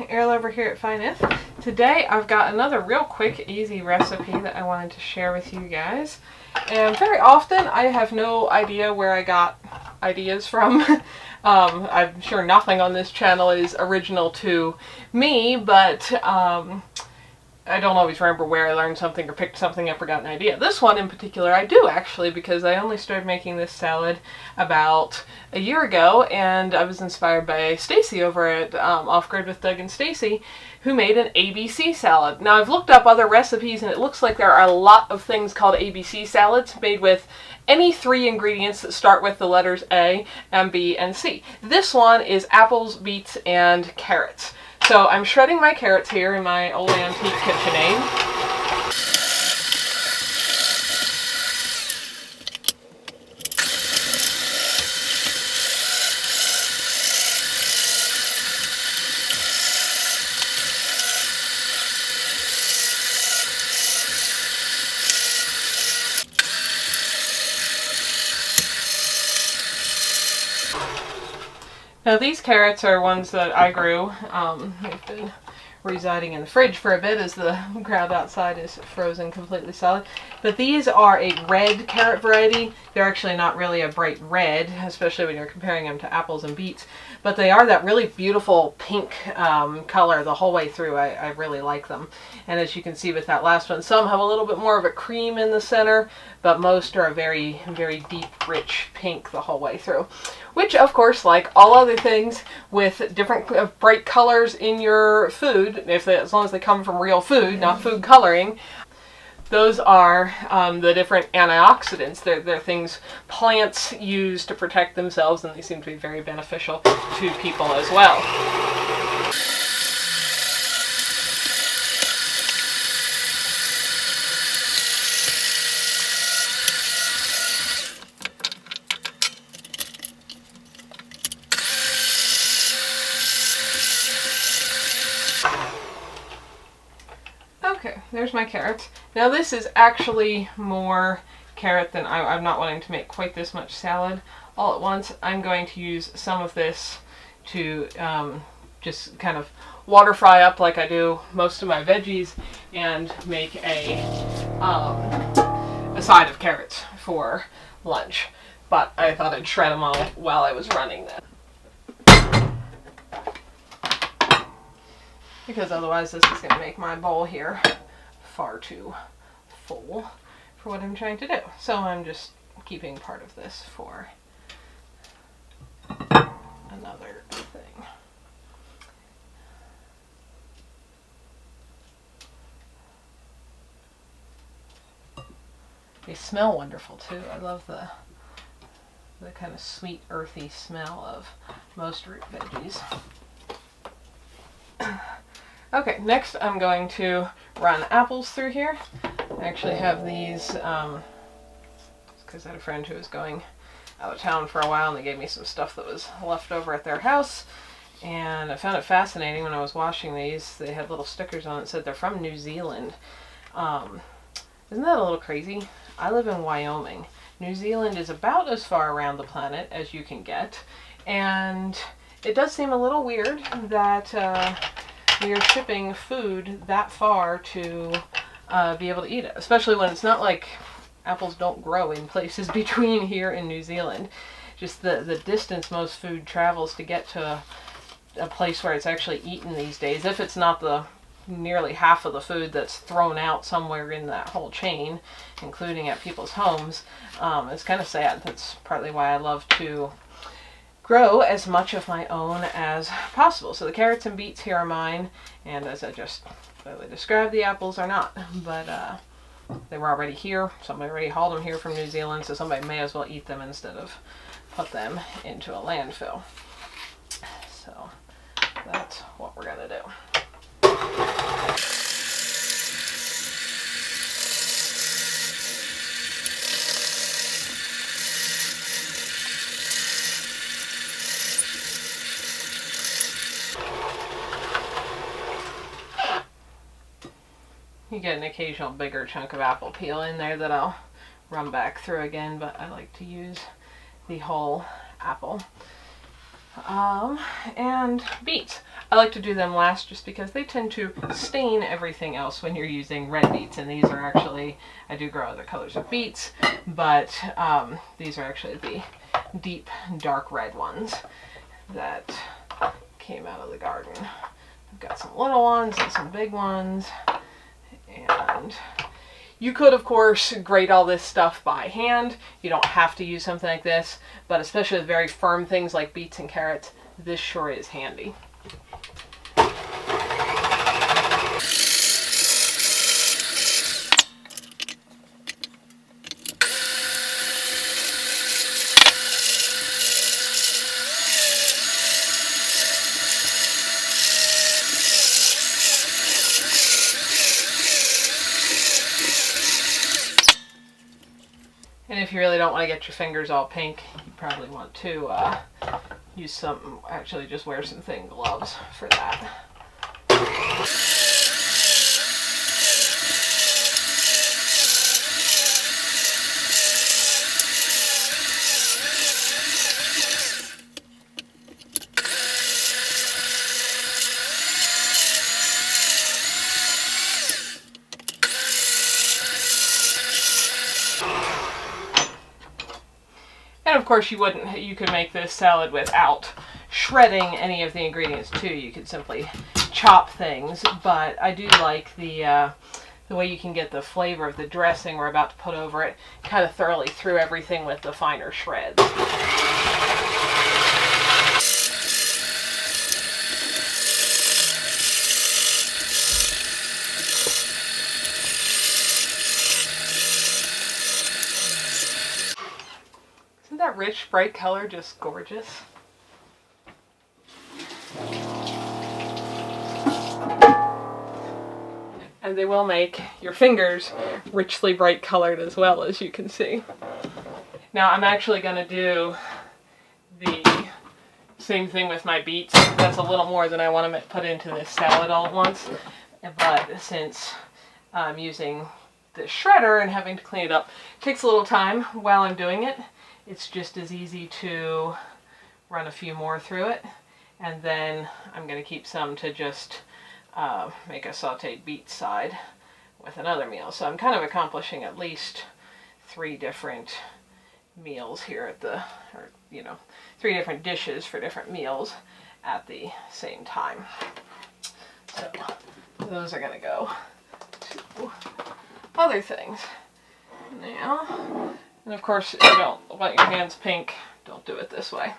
Earl over here at Fineth. Today I've got another real quick, easy recipe that I wanted to share with you guys. And very often I have no idea where I got ideas from. I'm sure nothing on this channel is original to me, but I don't always remember where I learned something or picked something up or got an idea. This one in particular I do actually, because I only started making this salad about a year ago, and I was inspired by Stacy over at Off Grid with Doug and Stacy, who made an ABC salad. Now I've looked up other recipes and it looks like there are a lot of things called ABC salads made with any 3 ingredients that start with the letters A and B and C. This one is apples, beets, and carrots. So I'm shredding my carrots here in my old antique KitchenAid. Now these carrots are ones that I grew. They've been residing in the fridge for a bit as the ground outside is frozen completely solid. But these are a red carrot variety. They're actually not really a bright red, especially when you're comparing them to apples and beets. But they are that really beautiful pink color the whole way through. I really like them. And as you can see with that last one, some have a little bit more of a cream in the center, but most are a very, very deep, rich pink the whole way through. Which, of course, like all other things with different bright colors in your food, as long as they come from real food, not food coloring, those are the different antioxidants. They're things plants use to protect themselves, and they seem to be very beneficial to people as well. Okay, there's my carrots. Now this is actually more carrot than I'm not wanting to make quite this much salad all at once. I'm going to use some of this to just kind of water fry up like I do most of my veggies and make a side of carrots for lunch. But I thought I'd shred them all while I was running that, because otherwise this is going to make my bowl here far too full for what I'm trying to do. So I'm just keeping part of this for another thing. They smell wonderful too. I love the kind of sweet, earthy smell of most root veggies. Okay, next I'm going to run apples through here. I actually have these because I had a friend who was going out of town for a while and they gave me some stuff that was left over at their house. And I found it fascinating when I was washing these. They had little stickers on it that said they're from New Zealand. Isn't that a little crazy? I live in Wyoming. New Zealand is about as far around the planet as you can get. And it does seem a little weird that we are shipping food that far to be able to eat it, especially when it's not like apples don't grow in places between here and New Zealand. Just the distance most food travels to get to a place where it's actually eaten these days, if it's not the nearly half of the food that's thrown out somewhere in that whole chain, including at people's homes. It's kind of sad. That's partly why I love to grow as much of my own as possible. So the carrots and beets here are mine, and as I just clearly described, the apples are not, but they were already here. Somebody already hauled them here from New Zealand, so somebody may as well eat them instead of put them into a landfill. So that's what we're gonna do. You get an occasional bigger chunk of apple peel in there that I'll run back through again, but I like to use the whole apple. And beets. I like to do them last just because they tend to stain everything else when you're using red beets. And these are actually, I do grow other colors of beets, but these are actually the deep dark red ones that came out of the garden. I've got some little ones and some big ones, and you could of course grate all this stuff by hand. You don't have to use something like this, but especially with very firm things like beets and carrots, this sure is handy. And if you really don't want to get your fingers all pink, you probably want to use some, actually just wear some thin gloves for that. And of course you could make this salad without shredding any of the ingredients too. You could simply chop things, but I do like the way you can get the flavor of the dressing we're about to put over it kind of thoroughly through everything with the finer shreds. Isn't that rich, bright color just gorgeous? And they will make your fingers richly bright colored as well, as you can see. Now I'm actually going to do the same thing with my beets. That's a little more than I want to put into this salad all at once. But since I'm using the shredder and having to clean it up, it takes a little time while I'm doing it. It's just as easy to run a few more through it, and then I'm going to keep some to just make a sauteed beet side with another meal. So I'm kind of accomplishing at least 3 different meals here at the, or 3 different dishes for different meals at the same time. So those are going to go to other things now. And of course, if you don't want your hands pink, don't do it this way.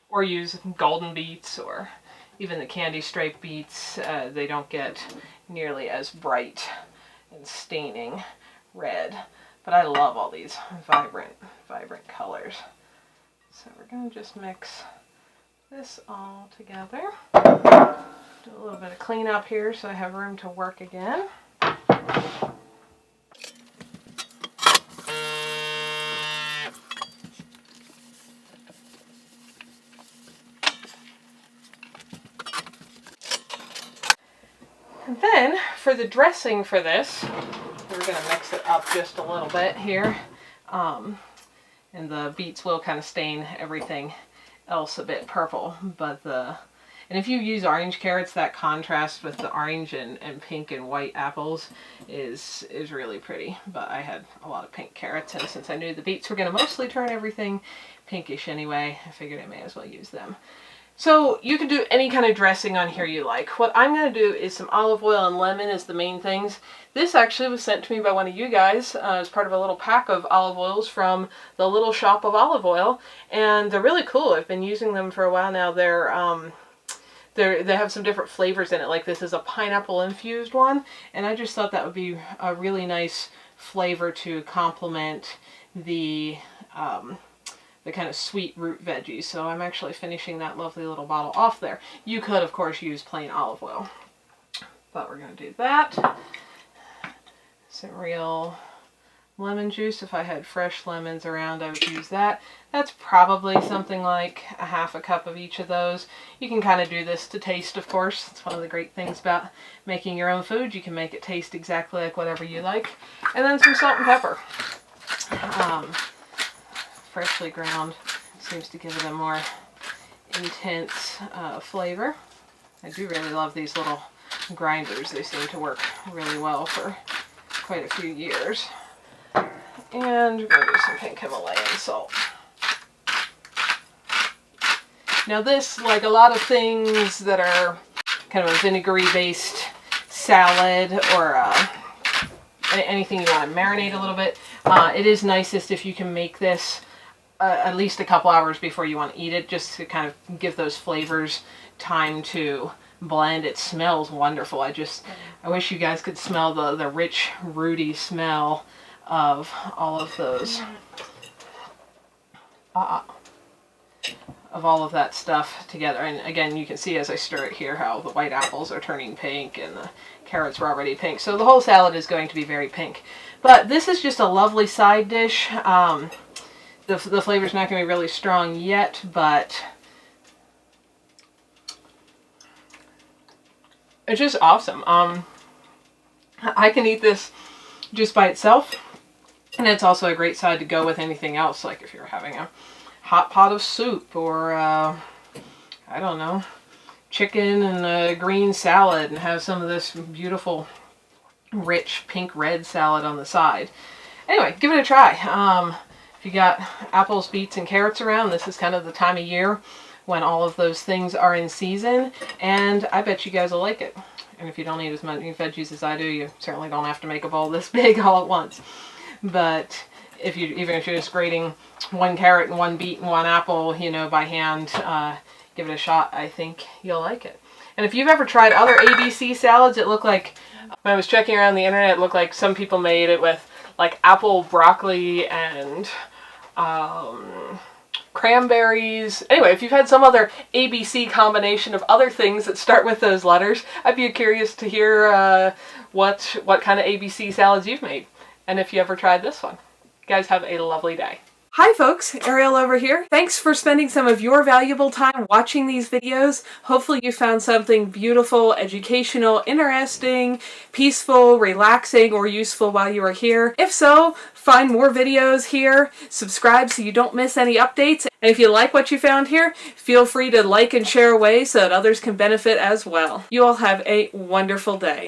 Or use golden beets or even the candy stripe beets. They don't get nearly as bright and staining red. But I love all these vibrant colors. So we're going to just mix this all together. Do a little bit of cleanup here so I have room to work again. And then, for the dressing for this, we're going to mix it up just a little bit here. And the beets will kind of stain everything else a bit purple. And if you use orange carrots, that contrast with the orange and pink and white apples is really pretty. But I had a lot of pink carrots, and since I knew the beets were going to mostly turn everything pinkish anyway, I figured I may as well use them. So you can do any kind of dressing on here you like. What I'm going to do is some olive oil and lemon is the main things. This actually was sent to me by one of you guys as part of a little pack of olive oils from the Little Shop of Olive Oil. And they're really cool. I've been using them for a while now. They have some different flavors in it. Like this is a pineapple infused one. And I just thought that would be a really nice flavor to complement the kind of sweet root veggies. So I'm actually finishing that lovely little bottle off there. You could, of course, use plain olive oil. But we're going to do that. Some real lemon juice. If I had fresh lemons around, I would use that. That's probably something like a half a cup of each of those. You can kind of do this to taste, of course. It's one of the great things about making your own food. You can make it taste exactly like whatever you like. And then some salt and pepper. Freshly ground seems to give it a more intense flavor. I do really love these little grinders. They seem to work really well for quite a few years. And we're going to do some pink Himalayan salt. Now this, like a lot of things that are kind of a vinegary based salad or anything you want to marinate a little bit, it is nicest if you can make this at least a couple hours before you want to eat it, just to kind of give those flavors time to blend. It smells wonderful. I wish you guys could smell the rich, rooty smell of all of those, of all of that stuff together. And again, you can see as I stir it here how the white apples are turning pink and the carrots were already pink. So the whole salad is going to be very pink. But this is just a lovely side dish. The flavor's not going to be really strong yet, but it's just awesome. I can eat this just by itself, and it's also a great side to go with anything else, like if you're having a hot pot of soup or, I don't know, chicken and a green salad, and have some of this beautiful, rich pink-red salad on the side. Anyway, give it a try. If you got apples, beets, and carrots around, this is kind of the time of year when all of those things are in season, and I bet you guys will like it. And if you don't eat as many veggies as I do, you certainly don't have to make a bowl this big all at once. But even if you're just grating one carrot and one beet and one apple, you know, by hand, give it a shot. I think you'll like it. And if you've ever tried other ABC salads, it looked like, when I was checking around the internet, it looked like some people made it with like apple, broccoli, and cranberries. Anyway, if you've had some other ABC combination of other things that start with those letters, I'd be curious to hear what kind of ABC salads you've made, and if you ever tried this one. You guys have a lovely day. Hi folks, Ariel over here. Thanks for spending some of your valuable time watching these videos. Hopefully you found something beautiful, educational, interesting, peaceful, relaxing, or useful while you were here. If so, find more videos here, subscribe so you don't miss any updates, and if you like what you found here, feel free to like and share away so that others can benefit as well. You all have a wonderful day.